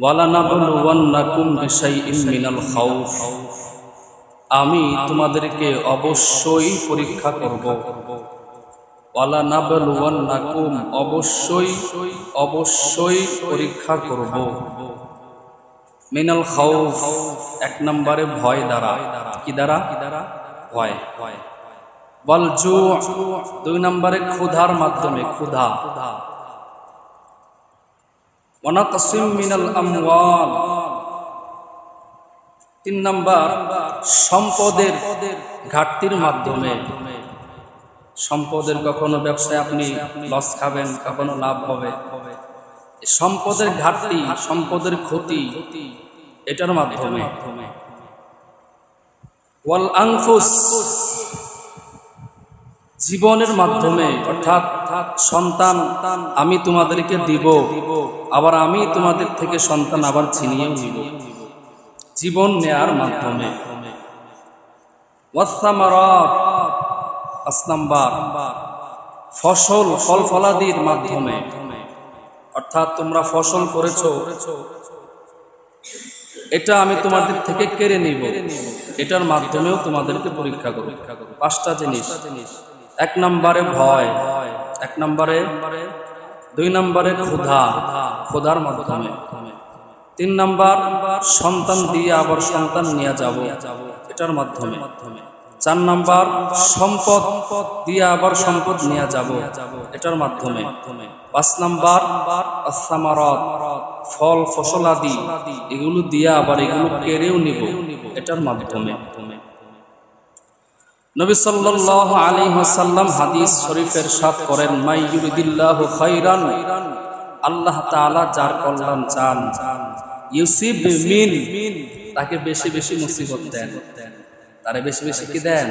ওয়ালানাবলুওয়ান্নাকুম বিশাইইম মিনাল খাউফ, আমি তোমাদেরকে অবশ্যই পরীক্ষা করব। ওয়ালানাবলুওয়ান্নাকুম, অবশ্যই অবশ্যই পরীক্ষা করব। মিনাল খাউফ, এক নম্বরে ভয় দ্বারা। কি দ্বারা? ভয়। ওয়াল জু, দুই নম্বরে ক্ষুধার মাধ্যমে, ক্ষুধা। ওয়ানাকসিম মিনাল আমওয়াল, তিন নম্বর সম্পদের ঘাটতির মাধ্যমে। সম্পদের কখনো ব্যবসায় আপনি লস খাবেন, কখনো লাভ হবে। সম্পদের ঘাটতি, সম্পদের ক্ষতি, এটার মাধ্যমে। ওয়াল আনফুস, জীবনের মাধ্যমে, অর্থাৎ সন্তান আমি তোমাদেরকে দিব, আবার আমি তোমাদের থেকে সন্তান আবার ছিনিয়েও নিব, জীবন নেয়ার মাধ্যমে। ওয়াসসামারাত, পাঁচ নাম্বার ফসল, ফল ফলাদির মাধ্যমে, অর্থাৎ তোমরা ফসল করেছো, এটা আমি তোমাদের থেকে কেড়ে নিব, এটার মাধ্যমেও তোমাদেরকে পরীক্ষা করব। পাঁচটা জিনিস। এক নম্বরে ভয়, এক নম্বরে, দুই নম্বরে ক্ষুধা, ক্ষুধার মাধ্যমে, তিন নম্বর সন্তান দিয়ে আবার সন্তান নিয়ে যাব, এটার মাধ্যমে, চার নম্বর সম্পদ দিয়ে আবার সম্পদ নিয়ে যাব, এটার মাধ্যমে, পাঁচ নম্বর আসসামারাত, ফল ফসলাদি, এগুলো দিয়ে আবার এগুলো কেড়েও নিব, এটার মাধ্যমে। নবী সাল্লাল্লাহু আলাইহি ওয়াসাল্লাম হাদিস শরীফে ইরশাদ করেন, মাই ইউরিদিল্লাহু খাইরান, আল্লাহ তাআলা যার কল্যাণ চান, ইউসিব মিন, তাকে বেশি বেশি মুসিবত দেন, তারে বেশি বেশি কি দেন,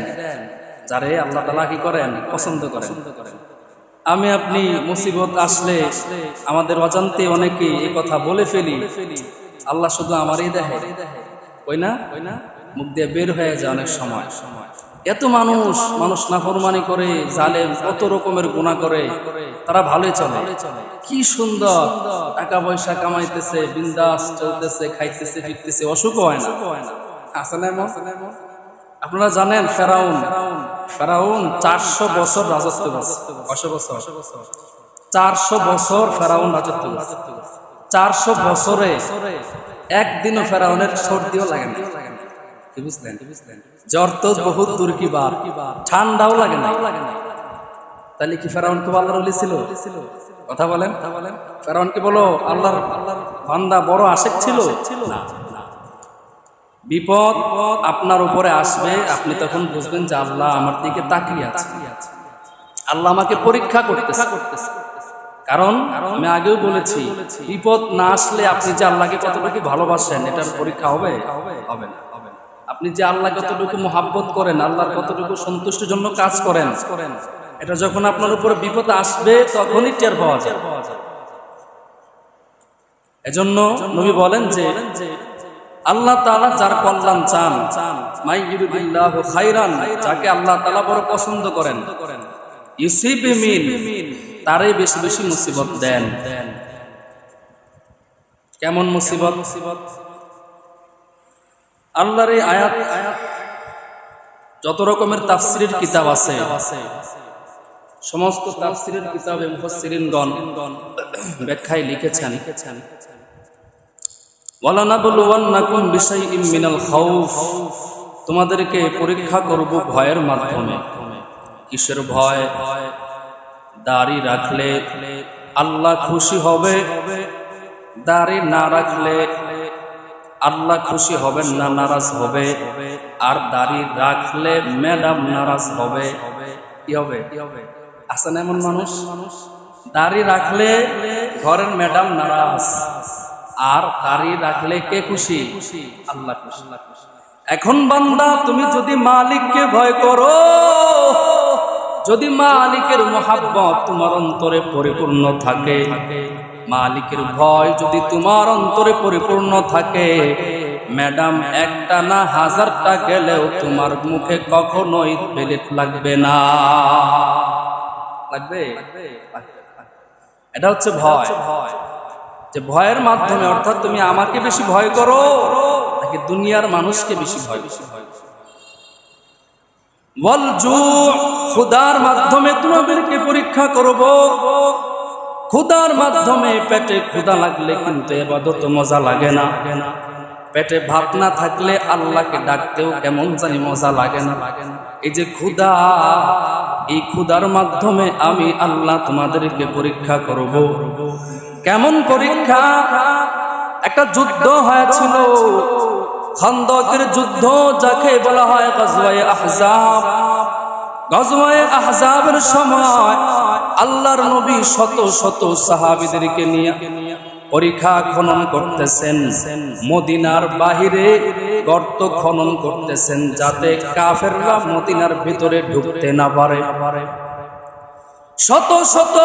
যারে আল্লাহ তাআলা কি করেন, পছন্দ করেন। আমি আপনি মুসিবত আসলে আমাদের অজান্তে অনেকে এই কথা বলে ফেলি, আল্লাহ শুধু আমারই দেখে, ওই না, মুখ দিয়ে বের হয়ে যায় অনেক সময়। এত মানুষ নাফরমানি করে, জালেম, কত রকমের গুনাহ করে, তারা ভালোই চলে। কি সুন্দর টাকা পয়সা কামাইতেছে, বিন্দাস চলতেছে, খাইতেছে, ফিরতেছে, অসুখ হয় না। আসলে আপনারা জানেন ফেরাউন 400 বছর রাজত্ব করছে। 400 বছর ফেরাউন রাজত্ব করছে। 400 বছরে একদিনও ফেরাউনের সর্দিও লাগে না। কি বুঝলেন? জ্বর তো বহুত দূর কি বার, ঠান্ডাও লাগে না। তাহলে কি ফেরাউন খুব আল্লাহর ওলি ছিল? কথা বলেন। ফেরাউন কি বলো আল্লাহর বান্দা, বড় আশিক ছিল? না। বিপদ আপনার উপরে আসবে, আপনি তখন বুঝবেন যে আল্লাহ আমার দিকে তাকিয়ে আছে, আল্লাহ আমাকে পরীক্ষা করতেছে। কারণ আমি আগেও বলেছি, বিপদ না আসলে আপনি যে আল্লাহকে কতটুকু ভালোবাসেন, এটার পরীক্ষা হবে না। আপনি যে আল্লাহ কতটুকু মহাব্বত করেন, আল্লাহর কতটুকু সন্তুষ্টির জন্য কাজ করেন, এটা যখন আপনার উপরে বিপদ আসবে তখনই টের পাওয়া যায়। এজন্য নবী বলেন যে আল্লাহ তাআলা যার কল্যাণ চান, মাই ইউরিদিল্লাহু খাইরান, যাকে আল্লাহ তাআলা বড় পছন্দ করেন, ইউসিব মিন, তারে বেশি বেশি মুসিবত দেন। কেমন মুসিবত? আল্লাহর এই আয়াত, যত রকমের তাফসীরের কিতাব আছে, সমস্ত তাফসীরের কিতাবে মুফাসসিরিনগণ ব্যাখ্যায় লিখেছেন, ওয়ালানাবলুওয়ান্নাকুম বিশাইইম মিনাল খাউফ, তোমাদেরকে পরীক্ষা করব ভয়ের মাধ্যমে। কিসের ভয়? দাড়ি রাখলে আল্লাহ খুশি হবে, দাড়ি না রাখলে আল্লাহ খুশি হবেন না, নারাজ হবে। আর দাড়ি রাখলে ম্যাডাম নারাজ হবে। কি হবে? আসেন এমন মানুষ, দাড়ি রাখলে ঘরের ম্যাডাম নারাজ, আর দাড়ি রাখলে কে খুশি? আল্লাহ খুশি। এখন বান্দা, তুমি যদি মালিককে ভয় করো, যদি মালিকের মহাব্বত তোমার অন্তরে পরিপূর্ণ থাকে, মালিকের ভয় যদি তোমার অন্তরে পরিপূর্ণ থাকে, ম্যাডাম একটা না হাজারটা গেলেও তোমার মুখে কখনোই প্লেট লাগবে না। লাগবে? এটা হচ্ছে ভয়। যে ভয়ের মাধ্যমে, অর্থাৎ তুমি আমাকে বেশি ভয় করো নাকি দুনিয়ার মানুষকে বেশি ভয় করো? ওয়াল জু, ক্ষুধার মাধ্যমে তোমাদেরকে পরীক্ষা করব। ক্ষুধার মাধ্যমে, পেটে ক্ষুধা লাগলে কিন্তু ইবাদত মজা লাগে না। পেটে ভাত না থাকলে আল্লাহকে ডাকতেও কেমন জানি মজা লাগে না। এই যে ক্ষুধা, এই ক্ষুধার মাধ্যমে আমি আল্লাহ তোমাদেরকে পরীক্ষা করব। কেমন পরীক্ষা? একটা যুদ্ধ হয়েছিল, খন্দকের যুদ্ধ, যাকে বলা হয় গজওয়ায়ে আহজাব। গজওয়ায়ে আহজাবের সময় আল্লাহর নবী শত শত সাহাবীদেরকে নিয়ে পরীক্ষা খনন করতেছেন। মদিনার বাহিরে গর্ত খনন করতেছেন, যাতে কাফেররা মদিনার ভিতরে ঢুকতে না পারে। শত শত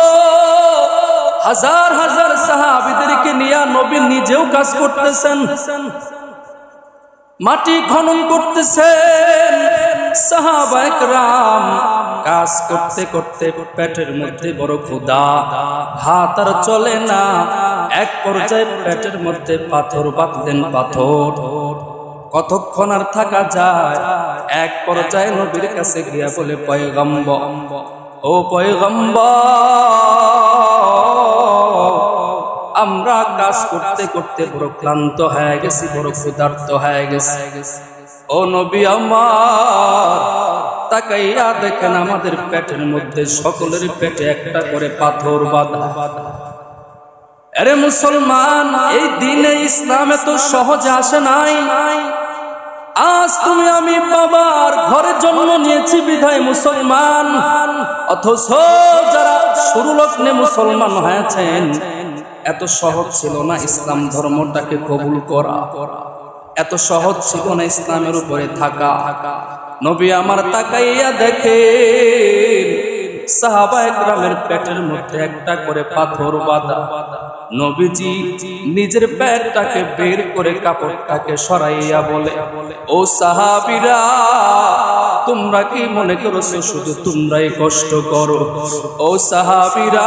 হাজার হাজার সাহাবীদেরকে নিয়ে নবী নিজেও কাজ করতেছেন, মাটি খনন করতেছেন। সাহাবায়ে কেরাম কাজ করতে করতে পেটের মধ্যে বড় ক্ষুধা, হাত আর চলে না। এক পর্যায়ে পেটের মধ্যে পাথর বাঁধলেন, পাথর। কতক্ষণ আর থাকা যায়? এক পর্যায়ে নবীর কাছে গিয়া বলে, পয়গম্বর, ও পয়গম্বর, আমরা কাজ করতে করতে বড় ক্লান্ত হয়ে গেছি, বড় ক্ষুধার্ত হয়ে গেছি। ও নবী আমার, তাকাইয়া দেখেন আমাদের পেটের মধ্যে, সকলের পেটে একটা করে পাথর বাঁধা। আরে মুসলমান, এই দিনে ইসলামে তো সহজে আসে নাই। আজ তুমি আমি বাবার ঘরে জন্ম নিয়েছি বিধায় মুসলমান, অথচ যারা শুরু লগ্নে মুসলমান হয়েছেন, এত সহজ ছিল না ইসলাম ধর্মটাকে কবুল করা, এত সহজ ছিল না ইসলামের উপরে থাকা। নবী আমার তাকাইয়া দেখেন সাহাবায়ে কেরামের পেটের মধ্যে একটা করে পাথর বাঁধা। নবীজি নিজের পেটটাকে বের করে কাপড়টাকে সরাইয়া বলে, ও সাহাবীরা, তোমরা কি মনে করছো শুধু তোমরাই কষ্ট করো? ও সাহাবীরা,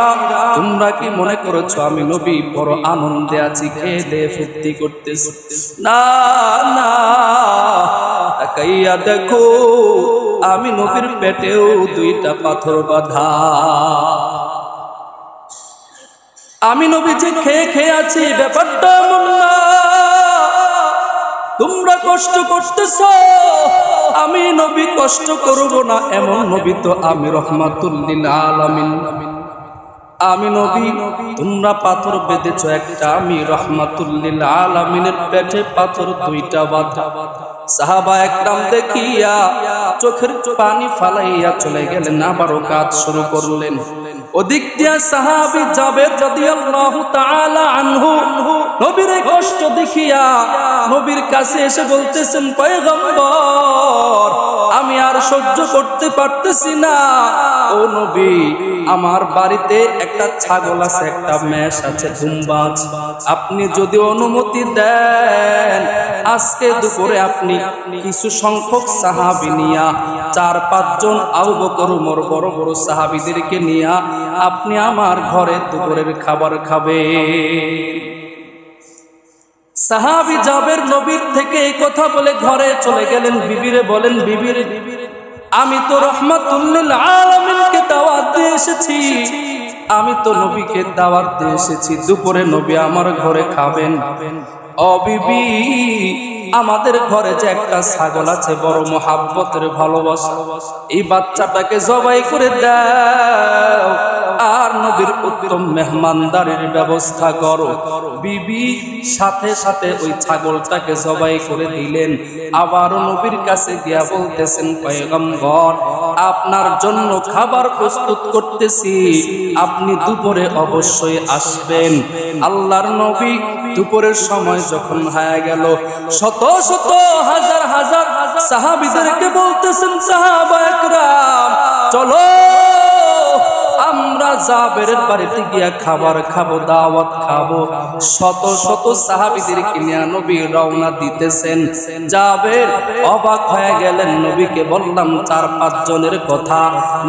তোমরা কি মনে করছো আমি নবী বড় আনন্দে আছি, খেয়ে দেয়ে ফুর্তি করতেছি? না না, তাকাইয়া দেখো আমি নবীর পেটেও দুইটা পাথর বাঁধা। আমি নবী যে খেয়ে খেয়ে আছি, ব্যাপারটা এমন না। তোমরা কষ্ট করতেছো, আমি নবী কষ্ট করব না এমন নবী তো আমি রহমাতুল লিল আলামিন। আমি নবী, তোমরা পাথর বেঁধেছো একটা, আমি রহমাতুল লিল আলামিনের পেটে পাথর দুইটা বাঁধা। সাহাবায়ে কেরাম দেখিয়া চোখের পানি ফালাইয়া চলে গেলেন, আবারও কাজ শুরু করলেন। ওদিক দিয়া সাহাবী জাবের রাদিয়াল্লাহু তাআলা আনহু নবীর কষ্ট দেখিয়া নবীর কাছে এসে বলতেছেন, পয়গম্বর, আমি আর সহ্য করতে পারতেছি না। ও নবী, আমার বাড়িতে একটা ছাগল আছে, একটা মেষ আছে, দুম্বা আছে। আপনি যদি অনুমতি দেন, আজকে দুপুরে আপনি কিছু সংখ্যক সাহাবী নিয়া 4-5 জন আবু বকর ওমর বড় বড় সাহাবীদেরকে নিয়া আপনি আমার ঘরে দুপুরের খাবার খাবেন। সাহাবী জাবের নবীর থেকে এই কথা বলে ঘরে চলে গেলেন। বিবিরে বলেন, বিবিরে, আমি তো রহমাতুল লিল আলামিনকে দাওয়াত দিয়ে এসেছি, আমি তো নবীকে দাওয়াত দিয়ে এসেছি, দুপুরে নবী আমার ঘরে খাবেন। ও বিবি, আমাদের ঘরে যে একটা ছাগল আছে, বড় মোহাব্বতের ভালোবাসা, এই বাচ্চাটাকে জবাই করে দাও আর নবীর উত্তম মেহমানদারির ব্যবস্থা করো। বিবি সাথে সাথে ওই ছাগলটাকে জবাই করে দিলেন। আবারও নবীর কাছে গিয়া বলতেছেন, পয়গম্বর, আপনার জন্য খাবার প্রস্তুত করতেছি, আপনি দুপুরে অবশ্যই আসবেন। আল্লাহর নবী দুপুরের সময় যখন হয়ে গেল, শত শত হাজার হাজার সাহাবীদেরকে বলতেছেন, সাহাবায়ে কেরাম, চলো আমরা জাবেরের বাড়িতে গিয়া খাবার খাবো, দাওয়াত খাবো। শত শত সাহাবীদেরকে নিয়ে নবী রওনা দিতেছেন। জাবের অবাক হয়ে গেলেন। নবীকে বললাম 4-5 জনের কথা,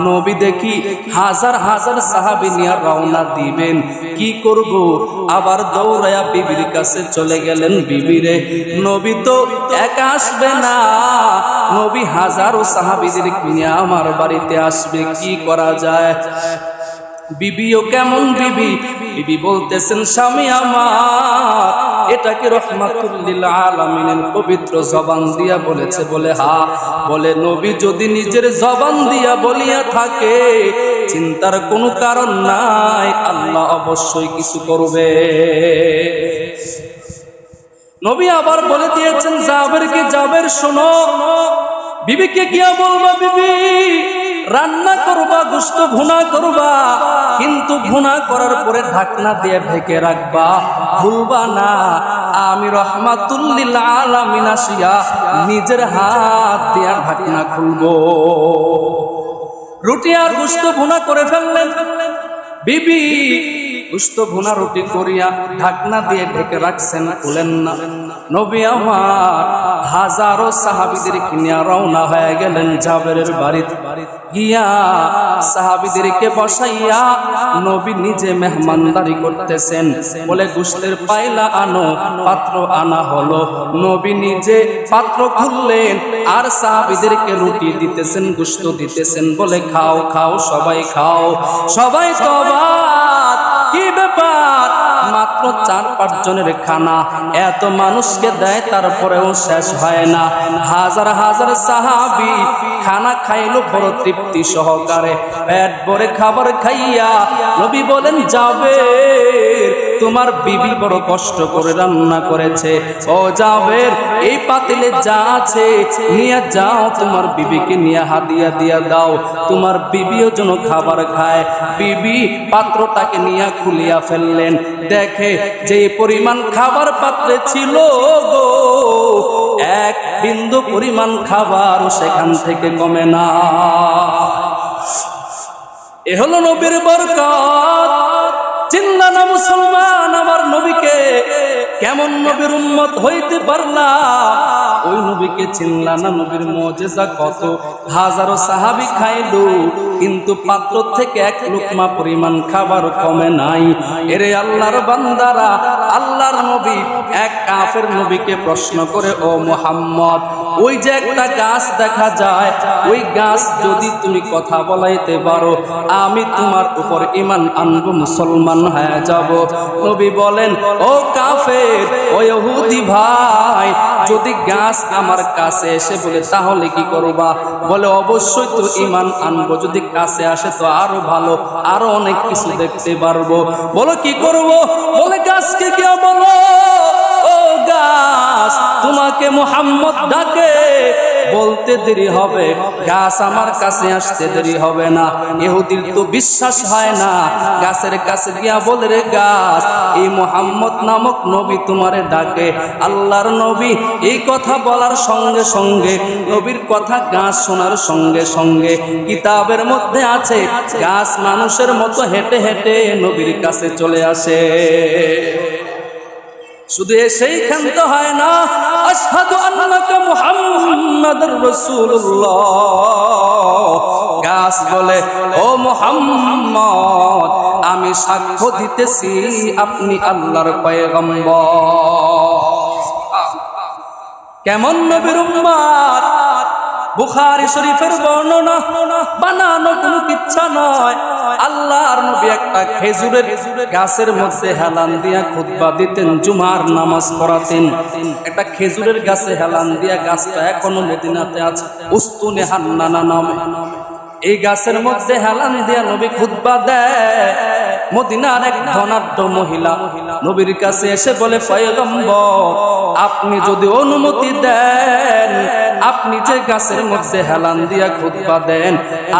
নবী দেখি হাজার হাজার সাহাবী নিয়ে রওনা দিবেন, কি করব? আবার দৌড়ায়া বিবির কাছে চলে গেলেন। বিবিরে, নবী তো একা আসবে না, নবী হাজারো সাহাবীদের নিয়ে আমার বাড়িতে আসবে, কি করা যায়? বিবিও কেমন বিবি? বিবি বলতেছেন, স্বামী আমার এটাকে রহমাতুল লিল আলামিনের পবিত্র জবান দিয়া বলেছে। বলে হ্যাঁ। বলে নবী যদি নিজের জবান দিয়া বলিয়া থাকে, চিন্তার কোনো কারণ নাই, আল্লাহ অবশ্যই কিছু করবে। নবী আবার বলে দিয়েছেন জাবেরকে, জাবের শোনো, বিবিকে গিয়া বলবা, বিবি রান্না করবা, গোশত ভুনা করবা, কিন্তু ভুনা করার পরে ঢাকনা দিয়ে ঢেকে রাখবা, ভুলবা না। আমি রহমাতুল লিল আলামিন আসিয়া নিজের হাত দিয়া ঢাকনা খুলবো। রুটি আর গোশত ভুনা করে ফেললেন। বিবি গোশত ভুনা রুটি করিয়া ঢাকনা দিয়ে ঢেকে রাখছেন, খুলেন না। নবী আমার হাজারো সাহাবীদেরকে নিয়ে রওনা হয়ে গেলেন জাবেরের বাড়িতে। গিয়া সাহাবীদেরকে বসাইয়া নবী নিজে মেহমানদারি করতেছেন। বলে গোশতের পায়লা আনো, পাত্র আনা হলো। নবী নিজে পাত্র খুললেন আর সাহাবীদেরকে রুটি দিতেছেন, গোশত দিতেছেন। বলে খাও খাও, সবাই খাও। সবাই তো অবাক, কি ব্যাপার? মাত্র 4-5 জনের খানা, এত মানুষকে দেয়, তারপরেও শেষ হয় না। হাজার হাজার সাহাবী খানা খাইলো বড় তৃপ্তি সহকারে, পেট ভরে খাবার খাইয়া নবী বলেন, জাবের তোমার বিবি বড় কষ্ট করে রান্না করেছে। ও জাবের, এই পাতিলে যা আছে নিয়ে যাও, তোমার বিবিকে নিয়ে হাদিয়া দিয়া দাও, তোমার বিবিও যেন খাবার খায়। বিবি পাত্রটাকে নিয়ে খুলিয়া ফেললেন। দেখে যে পরিমাণ খাবার পাত্রে ছিল গো, এক বিন্দু পরিমাণ খাবার সেখান থেকে কমে না। এ হলো নবীর বরকত। চিন্তা না মুসলমান, আমার নবীকে কেমন নবীর উম্মত হইতে পারলাম? ওই নবীকে চিনলা না? নবীর মুজিজা কত! হাজারো সাহাবী খাইলো, কিন্তু পাত্র থেকে এক লুকমা পরিমাণ খাবার কমে নাই। এরে আল্লাহর বান্দারা, আল্লাহর নবী এক কাফের নবীকে প্রশ্ন করে, ও মুহাম্মদ, ওই যে একটা গাছ দেখা যায়, ওই গাছ যদি তুমি কথা বলাইতে পারো, আমি তোমার উপর ঈমান আনবো, মুসলমান হয়ে যাব। নবী বলেন, ও কাফের, ও ইহুদি ভাই, যদি গাছ আমার কাছে এসে বলে তাহলে কি করবা? বলে অবশ্যই তো ঈমান আনবো, যদি কাছে আসে তো আরো ভালো, আরো অনেক কিছু দেখতে পারবো। বলো কি করব? বলে গাছকে কি বলো, ও গাছ, তোমাকে মুহাম্মদ ডাকে, বলতে দেরি হবে, গাছ আমার কাছে আসতে দেরি হবে না। ইহুদির তো বিশ্বাস হয় না। গাছের কাছে গিয়া বলে, রে গাছ, এই মুহাম্মদ নামক নবী তোমারে ডাকে। আল্লাহর নবী এই কথা বলার সঙ্গে সঙ্গে, নবীর কথা গাছ শোনার সঙ্গে সঙ্গে, কিতাবের মধ্যে আছে গাছ মানুষের মতো হেঁটে হেঁটে নবীর কাছে চলে আসে। শুধু এসেই ক্ষান্ত হয় না, আশহাদু আন্নাকা মুহাম্মাদুর রাসূলুল্লাহ। গাছ বলে, ও মুহাম্মদ, আমি সাক্ষ্য দিতেছি আপনি আল্লাহর পয়গম্বর। কেমন নবীর উম্মত! বুখারী শরীফের বর্ণনা, বানানো কোনো কিচ্ছা নয়। আল্লাহর নবী একটা খেজুরের গাছের মধ্যে হেলান দিয়া খুতবা দিতেন, জুমার নামাজ পড়াতেন। একটা খেজুরের গাছে হেলান দিয়া, গাছটা এখনো মদিনাতে আছে, উস্তুনে হান্নানা নামে। এই গাছের মধ্যে হেলান দিয়া নবী খুতবা দেয়। মদিনার এক ধনাঢ্য মহিলা নবীর কাছে এসে বলে, পয়গম্বর আপনি যদি অনুমতি দেন, আপনি যে গাছের মধ্যে হেলান দিয়া খুতবা দেন,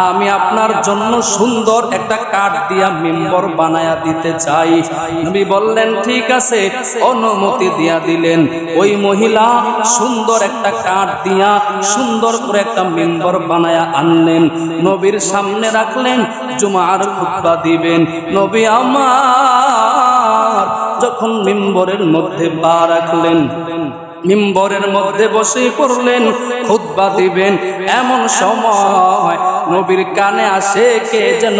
আমি আপনার জন্য সুন্দর একটা কাঠ দিয়া মিম্বর বানায়া দিতে চাই। নবী বললেন ঠিক আছে, অনুমতি দিয়া দিলেন। ওই মহিলা সুন্দর একটা কাঠ দিয়া সুন্দর করে একটা মিম্বর বানায়া আনলেন, নবীর সামনে রাখলেন, জুমার খুতবা দিবেন। নবী আমার যখন মিম্বরের মধ্যে পা রাখলেন, মিম্বরের মধ্যে বসে পড়লেন, খুতবা দিবেন, এমন সময় নবীর কানে আসে কে যেন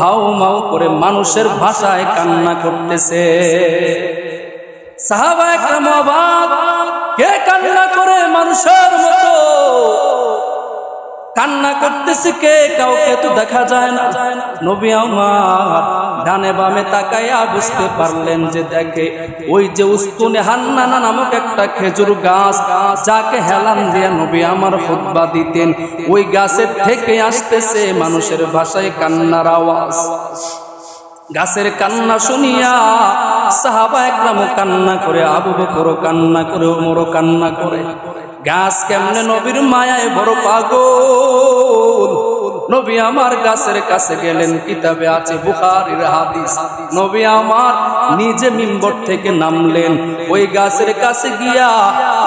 হাউ মাউ করে মানুষের ভাষায় কান্না করতেছে। সাহাবায়ে কেরাম অবাক, কে কান্না করে মানুষের মতো কান্না করতেছে কে? কাউকে তো দেখা যায় না। নবী আমার ডানে বামে তাকাইয়া বুঝতে পারলেন যে দেখে ওই যে উস্তুনে হান্নানা নামক একটা খেজুর গাছ, যাকে হেলান দিয়া নবী আমার খুতবা দিতেন, ওই গাছের থেকে আসতেছে মানুষের ভাষায় কান্নার আওয়াজ। গাছের কান্না শুনিয়া সাহাবায়ে কেরাম কান্না করে, আবু বকরও কান্না করে, ওমরও কান্না করে। গাছ কেমনে নবীর মায়ায় বড় পাগল। নবী আমার গাছের কাছে গেলেন, কিতাবে আছে বুখারীর হাদিস, নবী আমার নিজে মিম্বর থেকে নামলেন, ওই গাছের কাছে গিয়া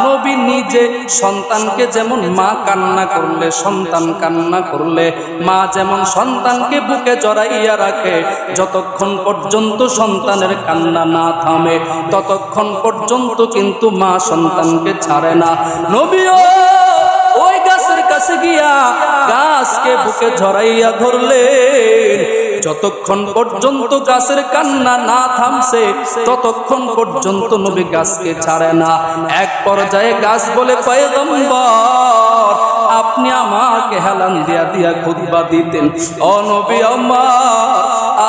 নবী নিজে সন্তানকে যেমন মা কান্না করলে, সন্তান কান্না করলে মা যেমন সন্তানকে বুকে জড়াইয়া রাখে, যতক্ষণ পর্যন্ত সন্তানের কান্না না থামে ততক্ষণ পর্যন্ত কিন্তু মা সন্তানকে ছাড়ে না। নবীও ওই গাছের কাছে গিয়া গাছকে বুকে জড়াইয়া ধরলেন, যতক্ষণ পর্যন্ত গাছের কান্না না থামছে ততক্ষণ পর্যন্ত নবী গাছকে ছাড়ে না। এক পর্যায়ে গাছ বলে, পয়গম্বর আপনি আমাকে হেলান দিয়া দিয়া খুতবা দিতেন, ও নবী আমার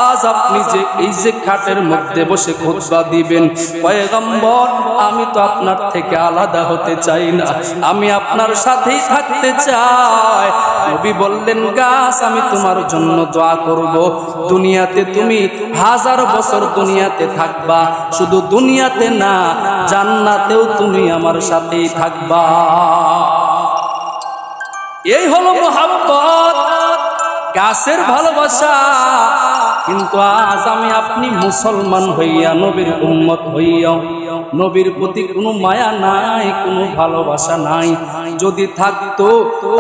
আজ আপনি যে এই যে খাটের মধ্যে বসে খুতবা দিবেন, পয়গম্বর আমি তো আপনার থেকে আলাদা হতে চাই না, আমি আপনার সাথেই থাকতে চাই। নবী বললেন, গাছ আমি তোমার জন্য দোয়া করব, দুনিয়াতে তুমি 1000 বছর দুনিয়াতে থাকবা, শুধু দুনিয়াতে না জান্নাতেও তুমি আমার সাথেই থাকবা। এই হলো মুহাব্বত, গাছের ভালোবাসা। কিন্তু আজ আমি আপনি মুসলমান হইয়া, নবীর উম্মত হইয়া নবীর প্রতি কোনো মায়া নাই, কোনো ভালোবাসা নাই। যদি থাকতো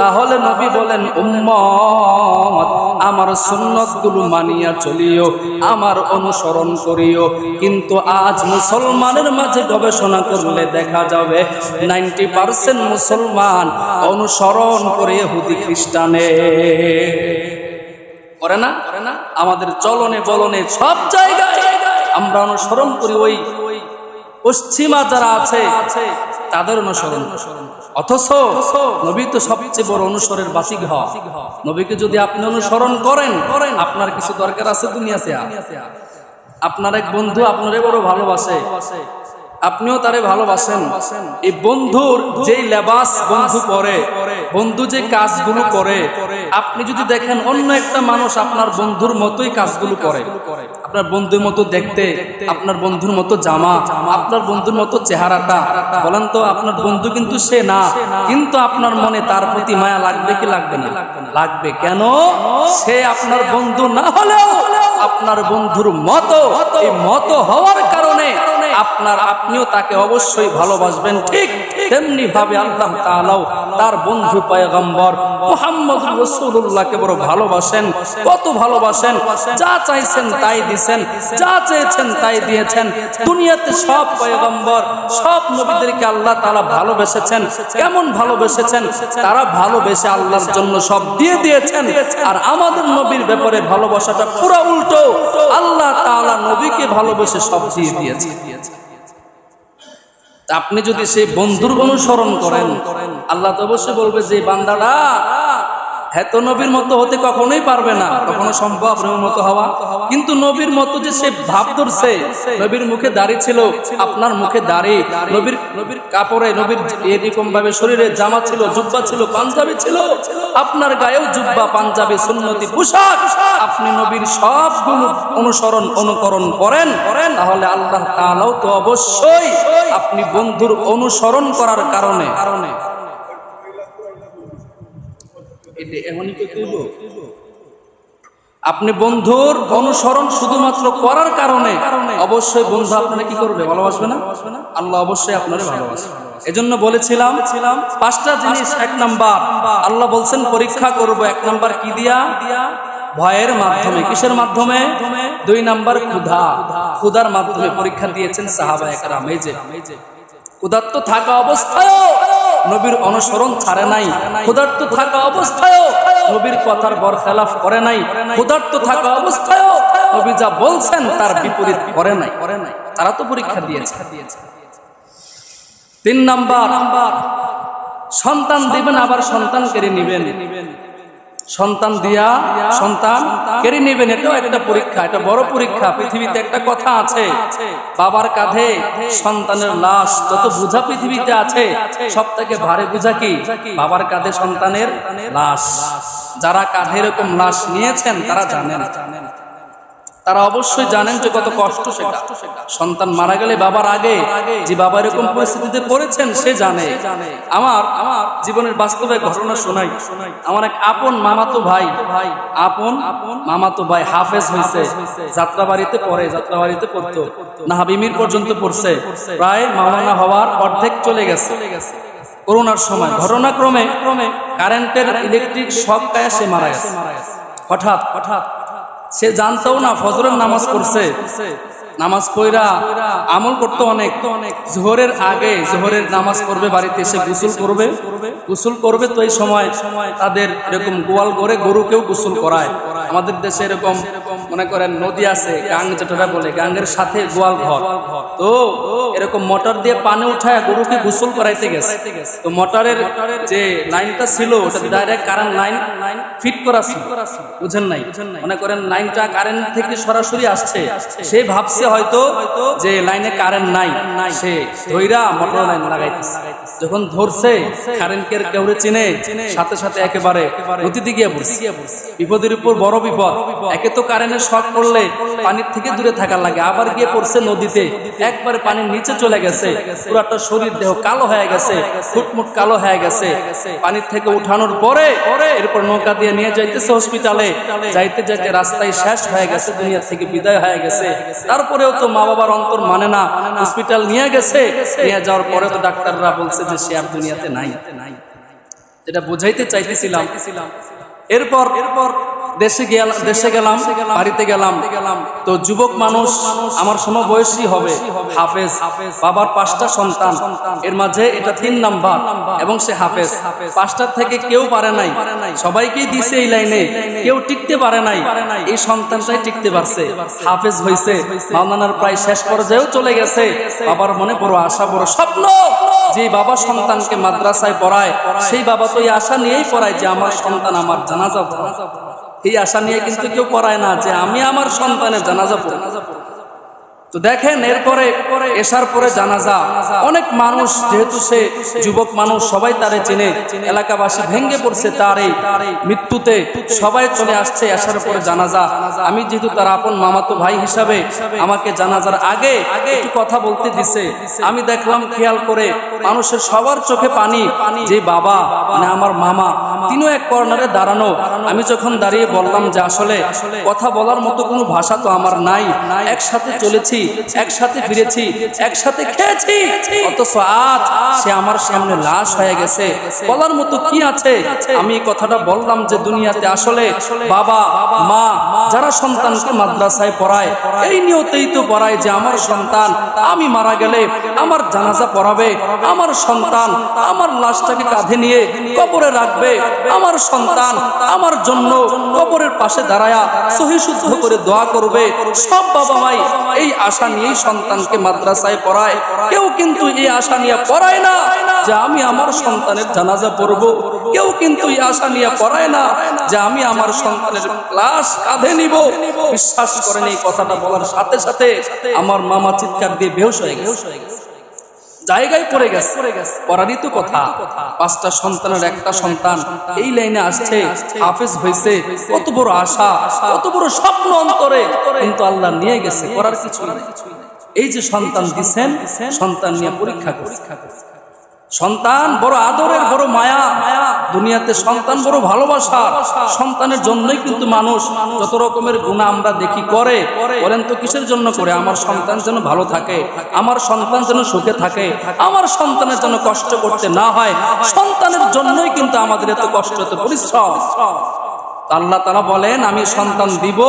তাহলে নবী বলেন, উম্মত আমার সুন্নতগুলো মানিয়া চলিও, আমার অনুসরণ করিও। কিন্তু আজ মুসলমানের মাঝে গবেষণা করলে দেখা যাবে 90% মুসলমান অনুসরণ করে ইহুদি খ্রিস্টানে করে না। আমাদের চলনে বলনে সব জায়গায় আমরা অনুসরণ করি ওই পশ্চিমা যারা আছে তাদের অনুসরণ। অথচ নবী তো সবচেয়ে বড় অনুসরণের বাতিঘর। নবীকে যদি আপনি অনুসরণ করেন, আপনার কিছু দরকার আছে দুনিয়াতে। আপনার এক বন্ধু আপনারে বড় ভালোবাসে, আপনিও তারে ভালোবাসেন। এই বন্ধুর যেই লেবাস বন্ধু পরে, বন্ধু যে কাজগুলো করে, আপনি যদি দেখেন অন্য একটা মানুষ আপনার বন্ধুর মতোই কাজগুলো করে, আপনার বন্ধুর মতো দেখতে, আপনার বন্ধুর মতো জামা, আপনার বন্ধুর মতো চেহারাটা, বলেন তো আপনার বন্ধু কিন্তু সে না, কিন্তু আপনার মনে তার প্রতি মায়া লাগবে কি লাগবে না? লাগবে। কেন? সে আপনার বন্ধু না হলেও আপনার বন্ধুর মতো, এই মতো হওয়ার কারণে আপনিও তাকে অবশ্যই ভালোবাসবেন। ঠিক তেমনি ভাবে আল্লাহ তাআলাও তার বন্ধু পয়গম্বর মুহাম্মদ রাসূলুল্লাহকে বড় ভালোবাসেন। কত ভালোবাসেন! যা চাইছেন তাই দিয়েছেন, যা চেয়েছেন তাই দিয়েছেন। দুনিয়াতে সব পয়গম্বর, সব নবীদেরকে আল্লাহ তাআলা ভালোবেসেছেন। কেমন ভালোবেসেছেন? তারা ভালোবেসে আল্লাহর জন্য সব দিয়ে দিয়েছেন। আর আমাদের নবীর ব্যাপারে ভালোবাসাটা পুরো উল্টো। আল্লাহ তাআলা নবীকে ভালোবেসে সব দিয়ে দিয়েছেন। আপনি যদি সেই বন্ধুর অনুসরণ করেন, আল্লাহ তো অবশ্যই বলবে যে বান্দারা হ্যাঁ, তো নবীর মতো হতে কখনোই পারবে না, কখনো সম্ভব নবীর মতো হওয়া। কিন্তু নবীর মতো যে সে ভাব ধরছে, নবীর মুখে দাড়ি ছিল, আপনার মুখে দাড়ি, নবীর কাপড়ে, নবীর এরকম ভাবে শরীরে জামা ছিল, জুব্বা ছিল, পাঞ্জাবি ছিল, আপনার গায়েও জুব্বা, পাঞ্জাবি, সুন্নতি পোশাক, আপনি নবীর সবগুলো অনুকরণ করেন, তাহলে আল্লাহ তাআলাও তো অবশ্যই আপনি বন্ধুর অনুসরণ করার কারণে আপনি বন্ধুর অনুসরণ শুধুমাত্র করার কারণে অবশ্যই বন্ধু আপনারা কি করবে? ভালোবাসবে না? আল্লাহ অবশ্যই আপনারা ভালোবাসবে। এজন্য বলেছিলাম 5টা জিনিস। 1 নাম্বার আল্লাহ বলছেন পরীক্ষা করব। 1 নাম্বার কি দিয়া? ভয়ের মাধ্যমে। কিসের মাধ্যমে? 2 নাম্বার ক্ষুধার মাধ্যমে পরীক্ষা দিয়েছেন সাহাবায়ে কেরাম। এই যে ক্ষুধার্ত থাকা অবস্থায়ও নবীর অনুসরণ ছাড়ে নাই, ক্ষুধার্ত থাকা অবস্থায়ও নবীর কথার বরখেলাফ করে নাই, ক্ষুধার্ত থাকা অবস্থায়ও নবী যা বলছেন তার বিপরীত করে নাই। তারা তো পরীক্ষা দিয়েছে। 3 নাম্বার সন্তান দিবেন, আবার সন্তান কেড়ে নিবেন। সন্তান দিয়া সন্তান কেড়ে নেবেন, এটাও একটা পরীক্ষা, এটা বড় পরীক্ষা। পৃথিবীতে একটা কথা আছে, বাবার কাঁধে সন্তানের লাশ যত বোঝা পৃথিবীতে আছে, সব থেকে ভারী বোঝা কি? বাবার কাঁধে সন্তানের লাশ। যারা কাঁধে এরকম লাশ নিয়েছেন তারা জানেন, তারা অবশ্যই জানেন যে কত কষ্ট সেটা। সন্তান মারা গেলে বাবার আগে যে বাবা এরকম পরিস্থিতিতে পড়েছেন সে জানে। আমার জীবনের বাস্তবে ঘটনা শোনাই। আমার এক আপন মামাতো ভাই হাফেজ হয়েছে, যাত্রাবাড়িতে পড়তো, নাহাবিমির পর্যন্ত পড়ছে, প্রায় মাওলানা হওয়ার অর্ধেক চলে গেছে। করোনার সময় ঘটনাক্রমে কারেন্টের ইলেকট্রিক শক খায় সে মারা গেছে। হঠাৎ সে জানতেও না, ফজরের নামাজ পড়ছে, নামাজ পড়া আমল করতে অনেক, জোহরের আগে জোহরের নামাজ পড়বে, বাড়িতে এসে গোসল করবে। তো এই সময় তাদের এরকম গোয়াল ঘরে গরুকেও গোসল করায়। আমাদের দেশে এরকম মনে করেন নদী আছে, গাং যেটা বলে, গাঙ্গের সাথে গোয়াল ঘর। তো এরকম মোটর দিয়ে পানি উঠায় গরুকে গোসল করাইতে গেছে। তো মোটরের যে লাইনটা ছিল ওটা ডাইরেক্ট কারেন্ট লাইন ফিট করা ছিল, বুঝেন নাই? মনে করেন লাইনটা কারেন্ট থেকে সরাসরি আসছে, সে ভাবছে হয়তো যে লাইনে কারেন্ট নাই, সে ধইরা মোটর লাইন লাগাইতেছে। যখন ধরছে কারেন্টের কেউরে চিনে, সাথে সাথে একেবারে গতিতে গিয়ে পড়ছে। বিপদের উপর বড় বিপদ। একে তো কারেন্টের শক করলে পানির থেকে দূরে থাকার লাগে, আবার গিয়ে পড়ছে নদীতে, একবারে পানির নিচে চলে গেছে, পুরাটা শরীর দেহ কালো হয়ে গেছে, ফুটমুট কালো হয়ে গেছে। পানির থেকে উঠানোর পরে এরপর নৌকা দিয়ে নিয়ে যাইতেছে হসপিটালে, যাইতে যাইতে রাস্তায় শেষ হয়ে গেছে, দুনিয়া থেকে বিদায় হয়ে গেছে। তারপরেও তো মা বাবার অন্তর মানে না, হসপিটাল নিয়ে গেছে, নিয়ে যাওয়ার পরে তো ডাক্তাররা বলছে যে সে আর দুনিয়াতে নাই। যেটা বোঝাইতে চাইতেছিলাম, এরপর দেশে গেলাম, বাড়িতে গেলাম। তো যুবক মানুষ, আমার সমবয়সী হবে, হাফেজ, বাবার 5টা সন্তান, এর মাঝে এটা 3 নাম্বার, এবং সে হাফেজ। 5টার থেকে কেউ পারে নাই, সবাইকেই দিছে এই লাইনে, কেউ টিকতে পারে নাই। এই সন্তানটাই টিকতে পারছে, হাফেজ হয়েছে, মাওলানার প্রায় শেষ পর্যায়েও চলে গেছে। বাবার মনে বড় আশা, বড় স্বপ্ন, যে বাবা সন্তানকে মাদ্রাসায় পড়ায়, সেই বাবা তো এই আশা নিয়েই পড়ায় যে আমার সন্তান আমার জানাজা পড়ায়। এই আশা নিয়ে কিন্তু কেউ পড়ায় না যে আমি আমার সন্তানের জানাজা পড়ব। তো দেখেন, এরপরে এসার পরে জানাজা, অনেক মানুষ, যেহেতু সে যুবক মানুষ, সবাই তারে চিনে, এলাকাবাসী ভেঙ্গে পড়ছে তার এই মৃত্যুতে, সবাই চলে আসছে এসার পরে জানাজা। আমি যেহেতু তার আপন মামাতো ভাই হিসাবে আমাকে জানাজার আগে একটু কথা বলতে দিছে। আমি দেখলাম, খেয়াল করে, মানুষের সবার চোখে পানি, যে বাবা মানে আমার মামা, তিনিও এক কর্নারে দাঁড়ানো। আমি যখন দাঁড়িয়ে বললাম যে আসলে কথা বলার মতো কোনো ভাষা তো আমার নাই, একসাথে চলেছি, একসাথে ফিরেছি, একসাথে খেয়েছি, অথচ আজ সে আমার সামনে লাশ হয়ে গেছে, বলার মতো কি আছে? আমি কথাটা বললাম যে দুনিয়াতে আসলে বাবা মা যারা সন্তানকে মাদ্রাসায় পড়ায়, এই নিয়তেই তো পড়ায় যে আমার সন্তান আমি মারা গেলে আমার জানাজা পড়াবে, আমার সন্তান আমার লাশটাকে কাঁধে নিয়ে কবরে রাখবে, আমার সন্তান আমার জন্য কবরের পাশে দাঁড়ায়া সহি শুদ্ধ করে দোয়া করবে। সব বাবা মাই এই আশা নিয়েই সন্তানকে মাদ্রাসায় পড়ায়। কেউ কিন্তু এই আশা নিয়ে পড়ায় না যে আমি আমার সন্তানের জানাজা পড়ব। কেউ কিন্তু এই আশা নিয়ে পড়ায় না যে আমি আমার সন্তানের লাশ কাঁধে নিব। বিশ্বাস করেন, এই কথাটা বলার সাথে সাথে আমার মামা চিৎকার দিয়ে বেহুশ হয়ে গেছে, জায়গায় পড়ে গেছে। পড়ারই তো কথা, 5টা সন্তানের একটা সন্তান এই লাইনে আসছে, হাফেজ হয়েছে, কত বড় আশা, কত বড় স্বপ্ন অন্তরে, কিন্তু আল্লাহ নিয়ে গেছে, করার কিছু নাই। এই যে সন্তান দিচ্ছেন, সন্তান নিয়ে পরীক্ষা করছে। সন্তান বড় আদরের, বড় মায়া। দুনিয়াতে সন্তান বড় ভালোবাসা। সন্তানের জন্যই কিন্তু মানুষ যত রকমের গুনাহ আমরা দেখি করে। বলেন তো কিসের জন্য করে? আমার সন্তান যেন ভালো থাকে, আমার সন্তান যেন সুখে থাকে, আমার সন্তানের জন্য কষ্ট করতে না হয়। সন্তানের জন্যই কিন্তু আমাদের এত কষ্ট, এত পরিশ্রম। আল্লাহ তাআলা বলেন আমি সন্তান দিব,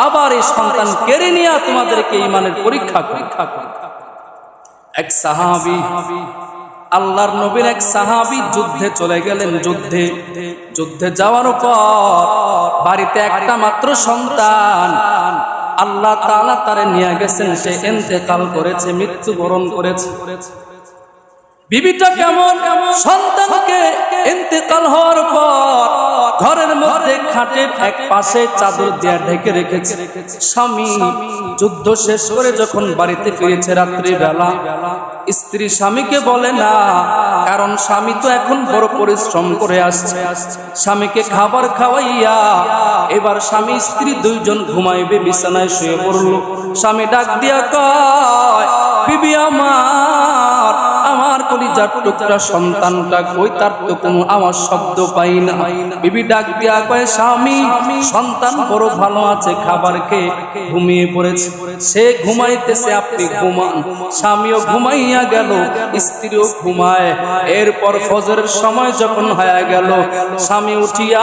আবার এই সন্তান কেড়ে নিয়ে তোমাদেরকে ঈমানের পরীক্ষা করি। এক সাহাবী, আল্লাহর নবীর এক সাহাবী যুদ্ধে চলে গেলেন। যুদ্ধে যাওয়ার পর বাড়িতে একটা মাত্র সন্তান, আল্লাহ তাআলা তারে নিয়ে গেছেন, সে ইন্তেকাল করেছে, মৃত্যুবরণ করেছে। বিবিটা কেমন? সন্তানকে ইন্তেকাল হওয়ার পর ঘরের মধ্যে খাটের এক পাশে চাদর দিয়ে ঢেকে রেখেছে। স্বামী যুদ্ধ শেষ করে যখন বাড়িতে ফিরেছে রাত্রি বেলা, স্ত্রী স্বামীকে বলে না, কারণ স্বামী তো এখন বড় পরিশ্রম করে আসছে। স্বামীকে খাবার খাওয়াইয়া এবার স্বামী স্ত্রী দুইজন ঘুমাইবে, বিছানায় শুয়ে পড়ল। স্বামী ডাক দিয়া কয়, বিবি আমার, আমার কলিজার টুকরা সন্তানটা কই? তার তো কোনো আওয়াজ শব্দ পাই না। বিবি ডাক দিয়া কয়, স্বামী সন্তান বড় ভালো আছে, খাবার খেয়ে ঘুমিয়ে পড়েছে, সে ঘুমাইতেছে, আপনি ঘুমান। স্বামীও ঘুমাইয়া গেল, স্ত্রীও ঘুমায়। এরপর ফজরের সময় যখন হয়ে গেল, স্বামী উঠিয়া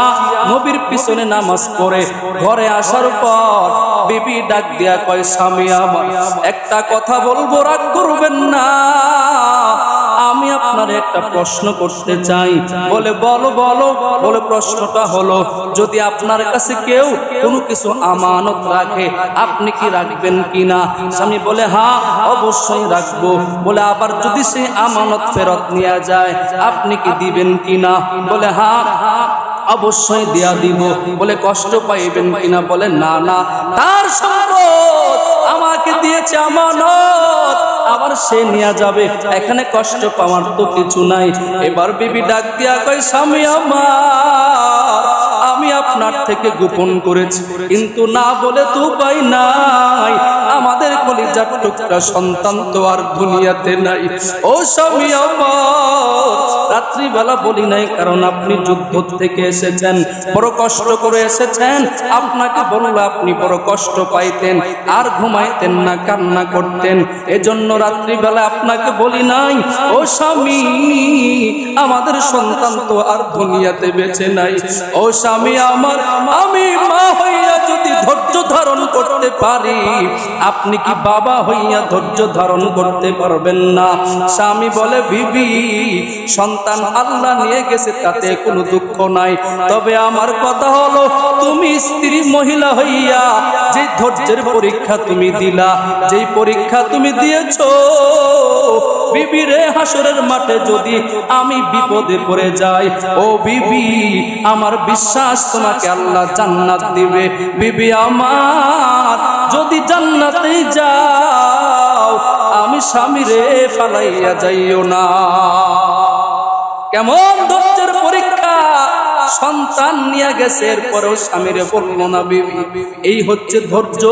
নবীর পিছনে নামাজ পড়ে ঘরে আসার পর বিবি ডাক দিয়া কয়, স্বামী আমার একটা কথা বলবো, রাগ করবেন না, আমি আপনার একটা প্রশ্ন করতে চাই। বলে বলো বলো। বলে প্রশ্নটা হলো, যদি আপনার কাছে কেউ কোনো কিছু আমানত রাখে, আপনি কি রাখবেন কিনা? স্বামী বলে হ্যাঁ অবশ্যই রাখবো। বলে আবার যদি সে আমানত ফেরত নিয়ে যায়, আপনি কি দিবেন কিনা? বলে হ্যাঁ অবশ্যই দিয়া দিব। বলে কষ্ট পাইবেন কিনা? বলে না না, তার সম্পদ আমাকে দিয়েছে আমানত, আবার সে নিয়ে যাবে, এখানে কষ্ট পাওয়ার তো কিছু নাই। এবার বিবি ডাক দিয়া কয়, স্বামী আমার, আমি আপনার থেকে গোপন করেছি, কিন্তু না বলে তো উপায় নাই, আমাদের কলিজার টুকরা সন্তান তো আর দুনিয়াতে নাই। ও স্বামী আমার, রাত্রিবেলা বলি নাই, কারণ আপনি যুদ্ধ থেকে এসেছেন, বড় কষ্ট করে এসেছেন। আপনাকে বললে আপনি বড় কষ্ট পাইতেন, আর ঘুমাইতেন না, কান্না করতেন, এজন্য রাত্রিবেলা আপনাকে বলি নাই। ও স্বামী, আমাদের সন্তান তো আর দুনিয়াতে বেঁচে নাই। ও স্বামী আমার, আমি মা হইয়া যদি ধৈর্য ধারণ করতে পারি, আপনি কি বাবা হইয়া ধৈর্য ধারণ করতে পারবেন না? স্বামী বলে, বিবি সন্তান আল্লাহ নিয়ে গেছে, তাতে কোনো দুঃখ নাই, তবে আমার কথা হলো, তুমি স্ত্রী মহিলা হইয়া যে ধৈর্যের পরীক্ষা তুমি দিলা, যেই পরীক্ষা তুমি দিয়েছো, বিবি রে, হাসরের মাঠে যদি আমি বিপদে পড়ে যাই, ও বিবি আমার বিশ্বাস তোমাকে আল্লাহ জান্নাত দিবে। বিবি আমার, যদি জান্নাতে যাও, আমি স্বামী রে ফালাইয়া যাইও না। কেমন ধৈর্যের পরীক্ষা! সন্তান নিয়ে গেছে, এরপরেও স্বামীরে বলল না বিবি। এই হচ্ছে ধৈর্য।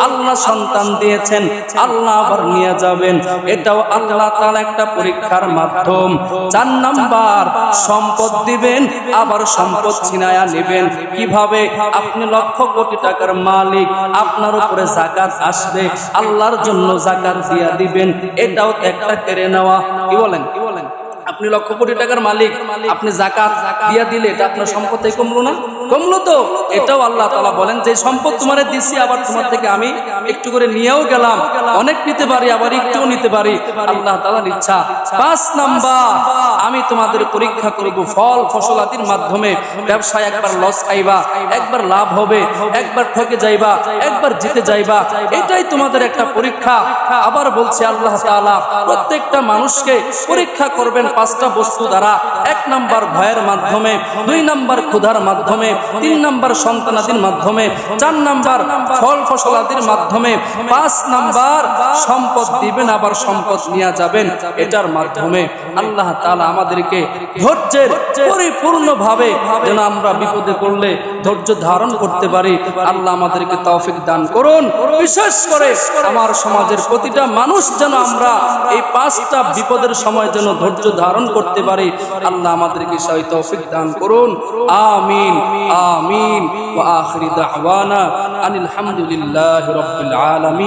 আল্লাহ সন্তান দিয়েছেন, আল্লাহ আবার নিয়ে যাবেন, এটাও আল্লাহ তাআলা একটা পরীক্ষার মাধ্যম। 4 নাম্বার, সম্পদ দিবেন, আবার সম্পদ ছিনায়া নেবেন। কিভাবে? আপনি লক্ষ কোটি টাকার মালিক, আপনার উপরে যাকাত আসবে, আল্লাহর জন্য যাকাত দিয়া দিবেন, এটাও একটা কেড়ে নেওয়া। কি বলেন? আপনি লক্ষ কোটি টাকার মালিক, আপনি যাকাত দিয়া দিলে এটা আপনার সম্পদ থেকে কমলো না? কমলো তো, এটাও আল্লাহ তাআলা বলেন যে সম্পদ তোমারে দিছি, আবার তোমার থেকে আমি একটু করে নিয়েও গেলাম, অনেক নিতে পারি আবার একটুও নিতে পারি, আল্লাহ তাআলার ইচ্ছা। 5 নাম্বার, আমি তোমাদের পরীক্ষা করব ফল ফসলাদির মাধ্যমে। ব্যবসায় একবার লস খাইবা, একবার লাভ হবে, একবার ঠকে যাইবা, একবার জিতে যাইবা, এটাই তোমাদের একটা পরীক্ষা। আবার বলছে আল্লাহ তাআলা প্রত্যেকটা মানুষকে পরীক্ষা করবেন 5টা বস্তু দ্বারা। 1 নাম্বার ভয়ের মাধ্যমে, 2 নাম্বার ক্ষুধার মাধ্যমে, 3 নাম্বার সন্তানাদির মাধ্যমে, 4 নাম্বার ফল ফসলাদির মাধ্যমে, 5 নাম্বার সম্পদ দিবেন আবার সম্পদ নিয়ে যাবেন, এটার মাধ্যমে। আল্লাহ তাআলা আমাদেরকে ধৈর্যের পরিপূর্ণভাবে যেন আমরা বিপদে পড়লে ধৈর্য ধারণ করতে পারি, আল্লাহ আমাদেরকে তৌফিক দান করুন। বিশেষ করে আমার সমাজের প্রতিটা মানুষ যেন আমরা এই 5টা বিপদের সময় যেন ধৈর্য ধারণ করতে পারি, আল্লাহ আমাদেরকে সেই তৌফিক দান করুন। আমিন আমিন। ওয়া আখিরু দাওয়ানা আনিল হামদুলিল্লাহি রাব্বিল আলামিন।